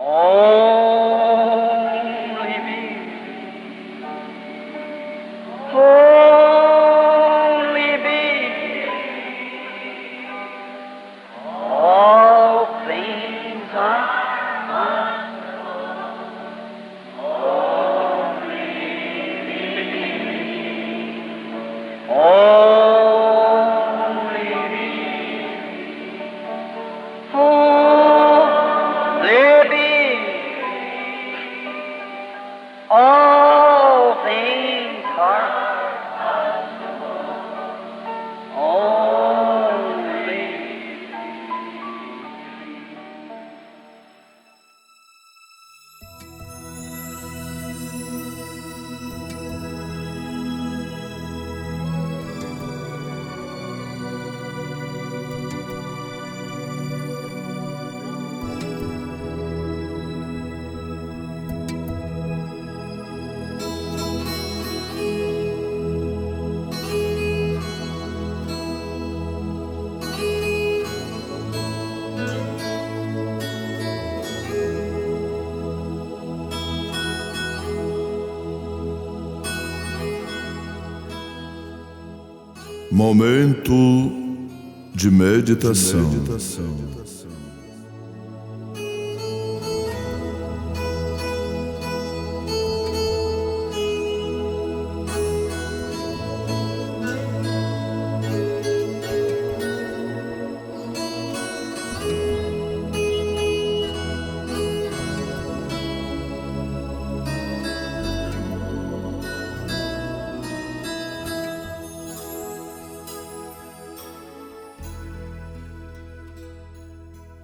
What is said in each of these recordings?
Only me. Only me. All things are only me. All things are only. Momento de meditação.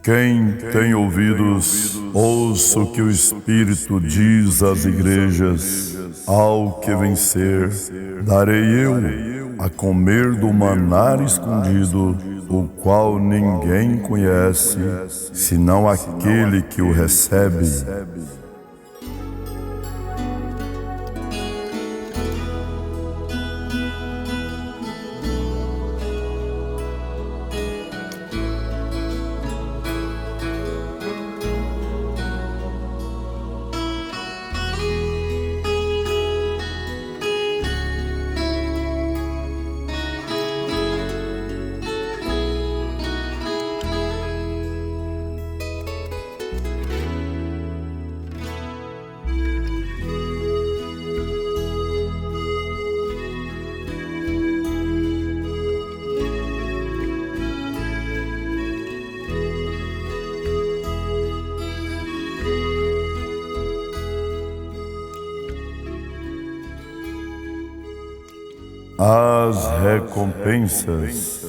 Quem tem ouvidos, ouça o que o Espírito diz às igrejas. Ao que vencer, darei eu a comer do manar escondido, o qual ninguém conhece, senão aquele que o recebe. As recompensas.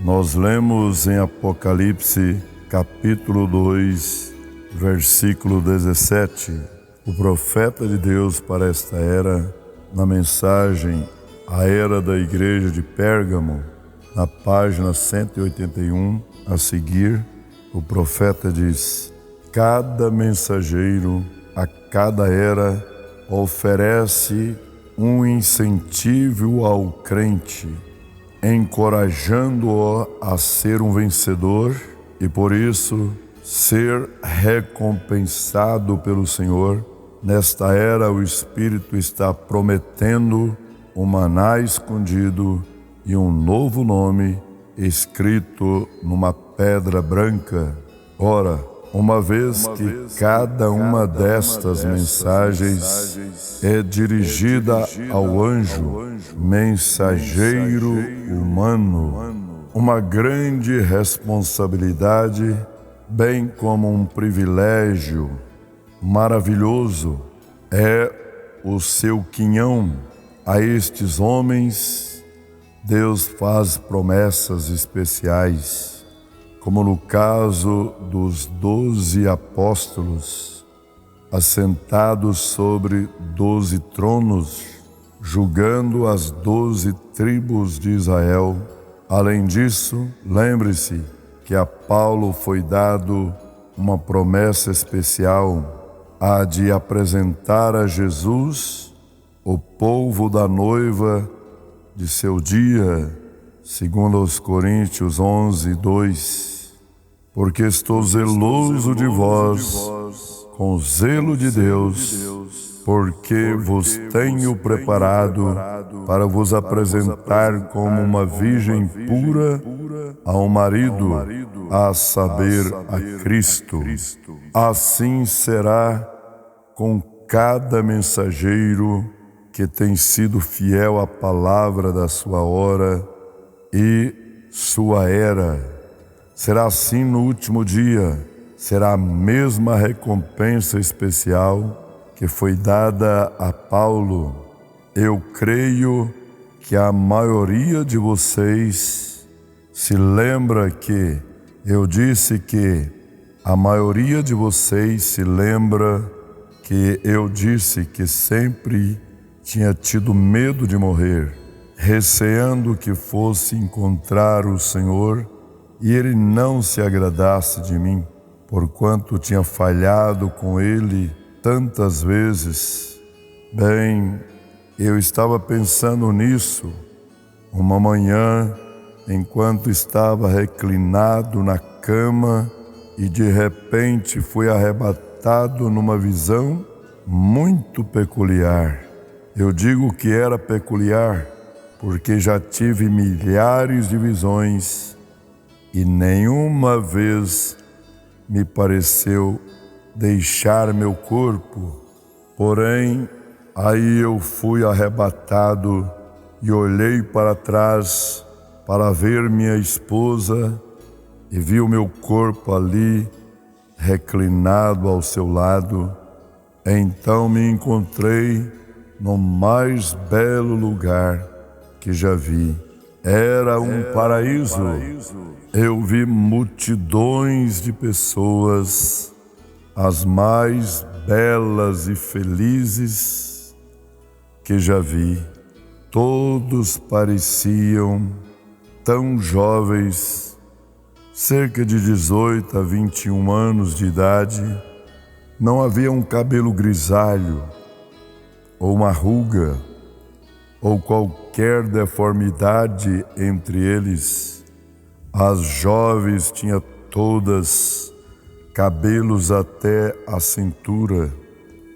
Nós lemos em Apocalipse, capítulo 2, versículo 17, o profeta de Deus para esta era, na mensagem à era da igreja de Pérgamo, na página 181, a seguir, o profeta diz: cada mensageiro a cada era oferece um incentivo ao crente, encorajando-o a ser um vencedor e, por isso, ser recompensado pelo Senhor. Nesta era, o Espírito está prometendo um maná escondido e um novo nome escrito numa pedra branca. Ora, uma vez que cada uma destas mensagens é dirigida ao anjo, mensageiro humano, uma grande responsabilidade, bem como um privilégio maravilhoso, é o seu quinhão. A estes homens, Deus faz promessas especiais, como no caso dos 12 apóstolos, assentados sobre 12 tronos, julgando as 12 tribos de Israel. Além disso, lembre-se que a Paulo foi dado uma promessa especial, a de apresentar a Jesus o polvo da noiva de seu dia, segundo aos Coríntios 11:2. Porque estou zeloso de vós, com o zelo de Deus, porque vos tenho preparado para vos apresentar como uma virgem pura ao marido, a saber, a Cristo. Assim será com cada mensageiro que tem sido fiel à palavra da sua hora e sua era. Será assim no último dia, será a mesma recompensa especial que foi dada a Paulo. Eu creio que a maioria de vocês se lembra que eu disse que a maioria de vocês se lembra que eu disse que sempre tinha tido medo de morrer, receando que fosse encontrar o Senhor e Ele não se agradasse de mim, porquanto tinha falhado com Ele tantas vezes. Bem, eu estava pensando nisso uma manhã, enquanto estava reclinado na cama e de repente fui arrebatado numa visão muito peculiar. Eu digo que era peculiar porque já tive milhares de visões e nenhuma vez me pareceu deixar meu corpo. Porém, aí eu fui arrebatado e olhei para trás para ver minha esposa e vi o meu corpo ali reclinado ao seu lado. Então me encontrei no mais belo lugar que já vi. Era um paraíso. Eu vi multidões de pessoas, as mais belas e felizes que já vi. Todos pareciam tão jovens, cerca de 18 a 21 anos de idade. Não havia um cabelo grisalho, ou uma ruga, ou qualquer deformidade entre eles. As jovens tinham todas cabelos até a cintura,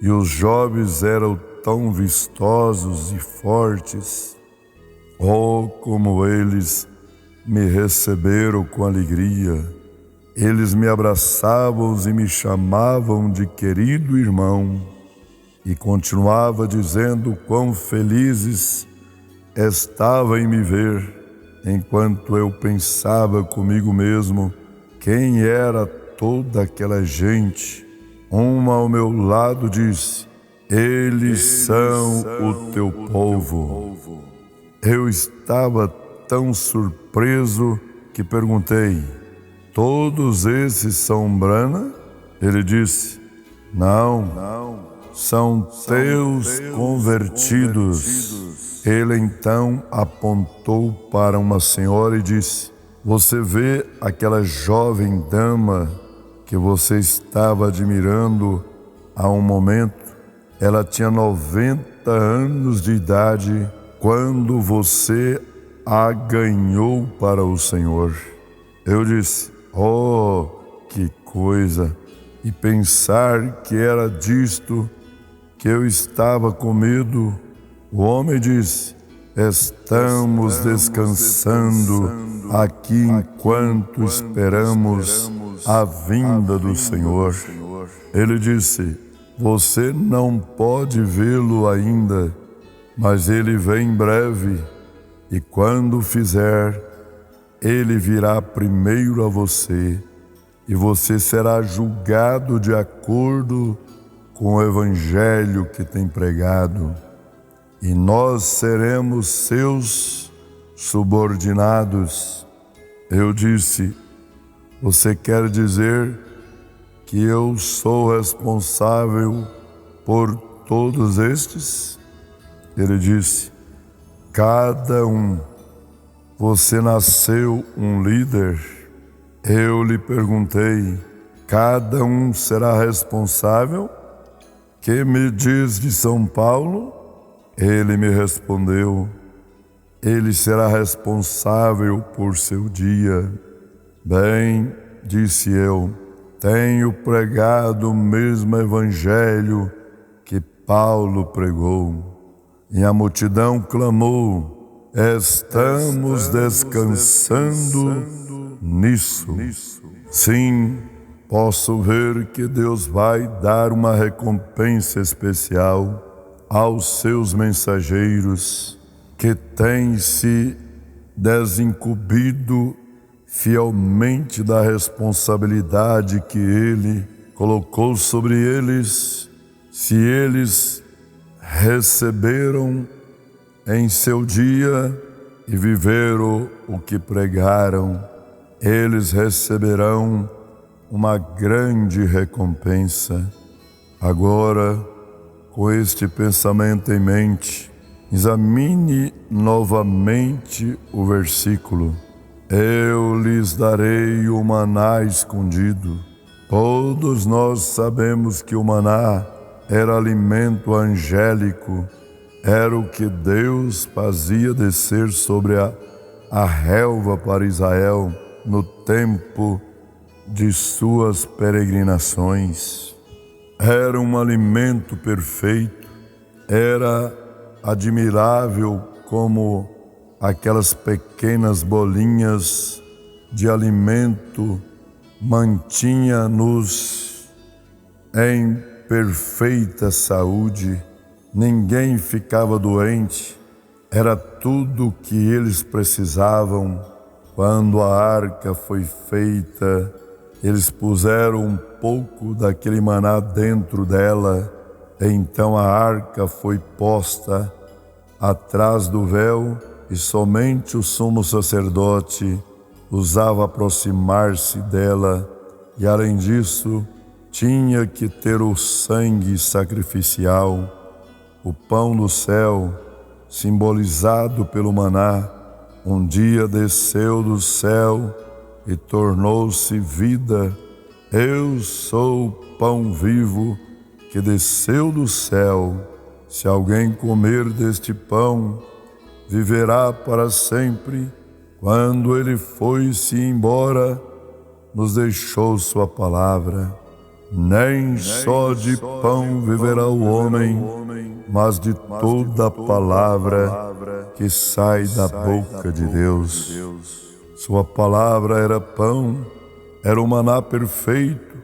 e os jovens eram tão vistosos e fortes. Oh, como eles me receberam com alegria! Eles me abraçavam e me chamavam de querido irmão, e continuava dizendo quão felizes estavam em me ver, enquanto eu pensava comigo mesmo quem era toda aquela gente. Uma ao meu lado disse: eles são o teu povo. Eu estava tão surpreso que perguntei: todos esses são Brana? Ele disse: não, são teus convertidos. Ele então apontou para uma senhora e disse: você vê aquela jovem dama que você estava admirando há um momento? Ela tinha 90 anos de idade quando você a ganhou para o Senhor. Eu disse: oh, que coisa! E pensar que era disto que eu estava com medo. O homem disse: estamos descansando aqui enquanto esperamos a vinda do Senhor. Ele disse: você não pode vê-lo ainda, mas ele vem em breve, e quando fizer, ele virá primeiro a você, e você será julgado de acordo com o evangelho que tem pregado, e nós seremos seus subordinados. Eu disse: você quer dizer que eu sou responsável por todos estes? Ele disse: cada um, você nasceu um líder? Eu lhe perguntei: cada um será responsável? Que me diz de São Paulo? Ele me respondeu: ele será responsável por seu dia. Bem, disse eu, tenho pregado o mesmo evangelho que Paulo pregou. E a multidão clamou: estamos descansando nisso. Sim, posso ver que Deus vai dar uma recompensa especial aos seus mensageiros que têm se desincumbido fielmente da responsabilidade que Ele colocou sobre eles. Se eles receberam em seu dia e viveram o que pregaram, eles receberão uma grande recompensa. Agora, com este pensamento em mente, examine novamente o versículo. Eu lhes darei o maná escondido. Todos nós sabemos que o maná era alimento angélico, era o que Deus fazia descer sobre a relva para Israel no tempo de suas peregrinações. Era um alimento perfeito, era admirável como aquelas pequenas bolinhas de alimento mantinha-nos em perfeita saúde. Ninguém ficava doente, era tudo o que eles precisavam. Quando a arca foi feita, eles puseram um pouco daquele maná dentro dela. Então a arca foi posta atrás do véu e somente o sumo sacerdote ousava aproximar-se dela, e além disso, tinha que ter o sangue sacrificial. O pão do céu, simbolizado pelo maná, um dia desceu do céu e tornou-se vida. Eu sou o pão vivo que desceu do céu. Se alguém comer deste pão, viverá para sempre. Quando ele foi-se embora, nos deixou sua palavra. Nem só de pão viverá o homem, mas de toda a palavra que sai da boca de Deus. Sua palavra era pão, era o maná perfeito,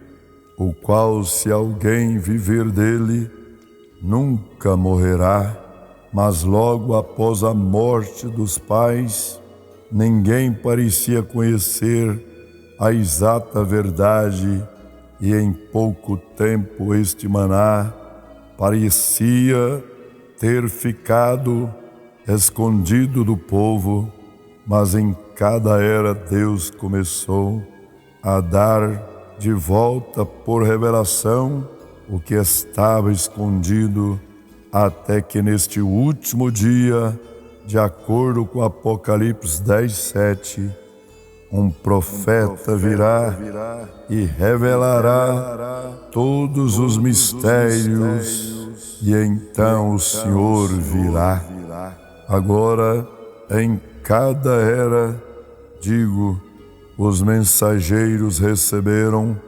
o qual, se alguém viver dele, nunca morrerá. Mas logo após a morte dos pais, ninguém parecia conhecer a exata verdade, e em pouco tempo este maná parecia ter ficado escondido do povo. Mas em cada era Deus começou a dar de volta por revelação o que estava escondido, até que neste último dia, de acordo com Apocalipse 10:7, um profeta virá e revelará todos os mistérios, e então o Senhor virá. Agora, em cada era, digo, os mensageiros receberam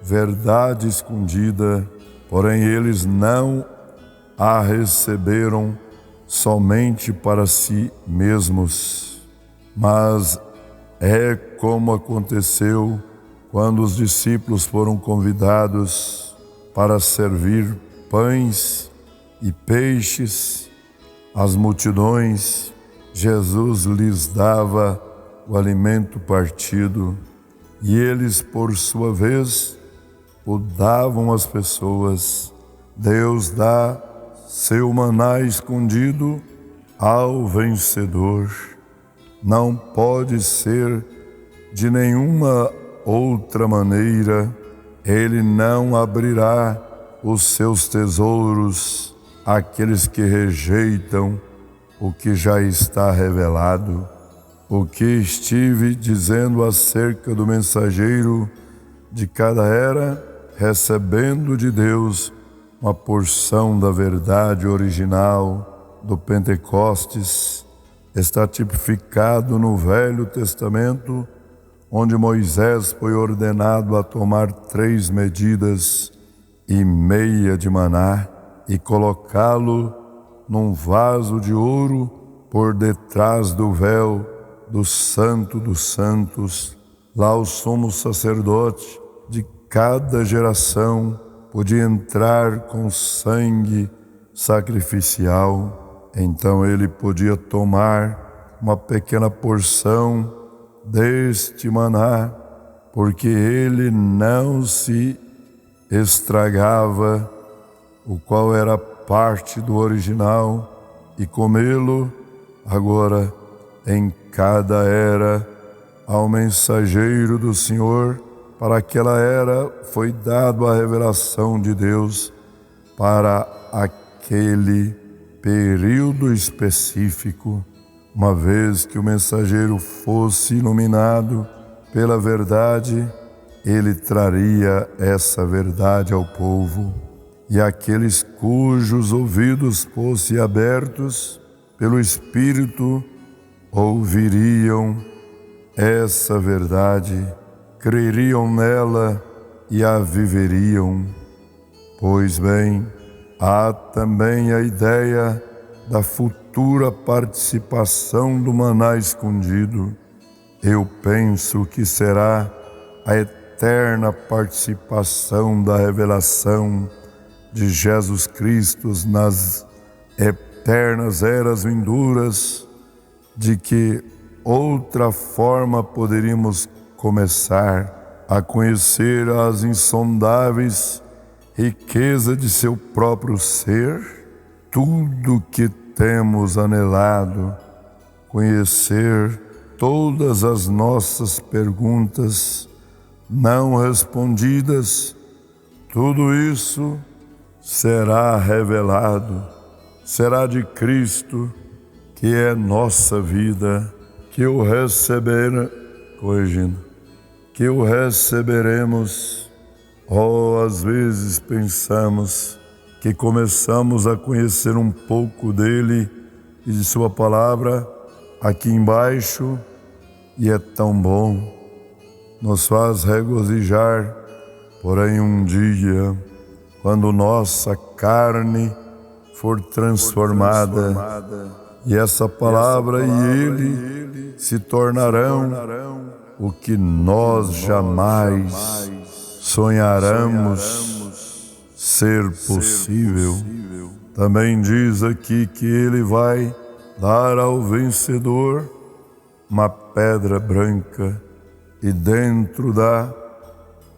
verdade escondida, porém eles não a receberam somente para si mesmos, mas é como aconteceu quando os discípulos foram convidados para servir pães e peixes às multidões. Jesus lhes dava o alimento partido e eles, por sua vez, o davam às pessoas. Deus dá seu maná escondido ao vencedor. Não pode ser de nenhuma outra maneira. Ele não abrirá os seus tesouros aqueles que rejeitam o que já está revelado. O que estive dizendo acerca do mensageiro de cada era, recebendo de Deus uma porção da verdade original do Pentecostes, está tipificado no Velho Testamento, onde Moisés foi ordenado a tomar 3 medidas e meia de maná e colocá-lo num vaso de ouro por detrás do véu do Santo dos Santos. Lá o sumo sacerdote de cada geração podia entrar com sangue sacrificial. Então ele podia tomar uma pequena porção deste maná, porque ele não se estragava, o qual era parte do original, e comê-lo. Agora, em cada era, ao mensageiro do Senhor, para aquela era foi dado a revelação de Deus para aquele período específico. Uma vez que o mensageiro fosse iluminado pela verdade, ele traria essa verdade ao povo. E aqueles cujos ouvidos fossem abertos pelo Espírito ouviriam essa verdade, creriam nela e a viveriam. Pois bem, há também a ideia da futura participação do maná escondido. Eu penso que será a eterna participação da revelação de Jesus Cristo nas eternas eras vindouras, de que outra forma poderíamos começar a conhecer as insondáveis riquezas de seu próprio ser, tudo que temos anelado, conhecer todas as nossas perguntas não respondidas, tudo isso será revelado, será de Cristo, que é nossa vida, que o receberemos. Às vezes pensamos que começamos a conhecer um pouco dele e de sua palavra aqui embaixo, e é tão bom, nos faz regozijar. Porém, um dia, quando nossa carne for transformada, e essa palavra e ele se tornarão o que nós jamais sonharemos ser possível. Também diz aqui que ele vai dar ao vencedor uma pedra branca, e dentro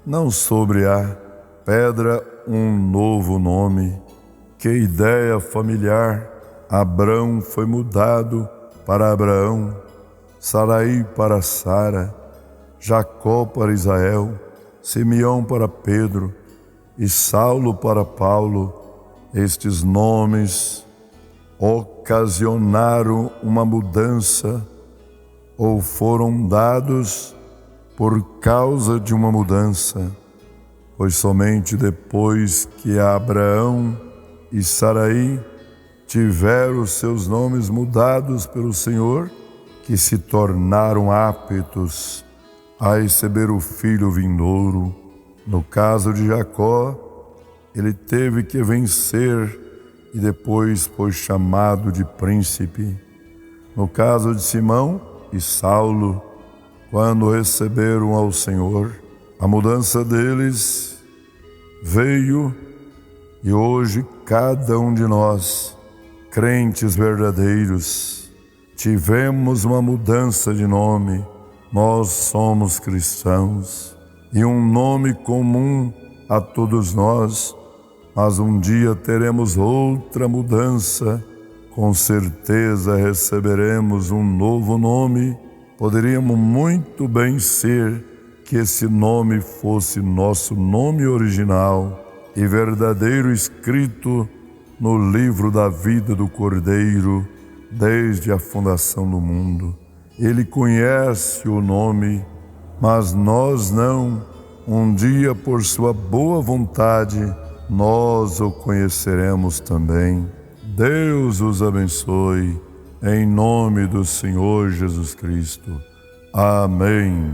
não sobre a pedra, um novo nome. Que ideia familiar! Abrão foi mudado para Abraão, Sarai para Sara, Jacó para Israel, Simeão para Pedro e Saulo para Paulo. Estes nomes ocasionaram uma mudança, ou foram dados por causa de uma mudança, pois somente depois que Abraão e Sarai tiveram seus nomes mudados pelo Senhor, que se tornaram aptos a receber o filho vindouro. No caso de Jacó, ele teve que vencer e depois foi chamado de príncipe. No caso de Simão e Saulo, quando receberam ao Senhor, a mudança deles veio, e hoje cada um de nós, crentes verdadeiros, tivemos uma mudança de nome. Nós somos cristãos, e um nome comum a todos nós, mas um dia teremos outra mudança. Com certeza receberemos um novo nome. Poderíamos muito bem ser que esse nome fosse nosso nome original e verdadeiro, escrito no livro da vida do Cordeiro desde a fundação do mundo. Ele conhece o nome, mas nós não. Um dia, por sua boa vontade, nós o conheceremos também. Deus os abençoe, em nome do Senhor Jesus Cristo. Amém.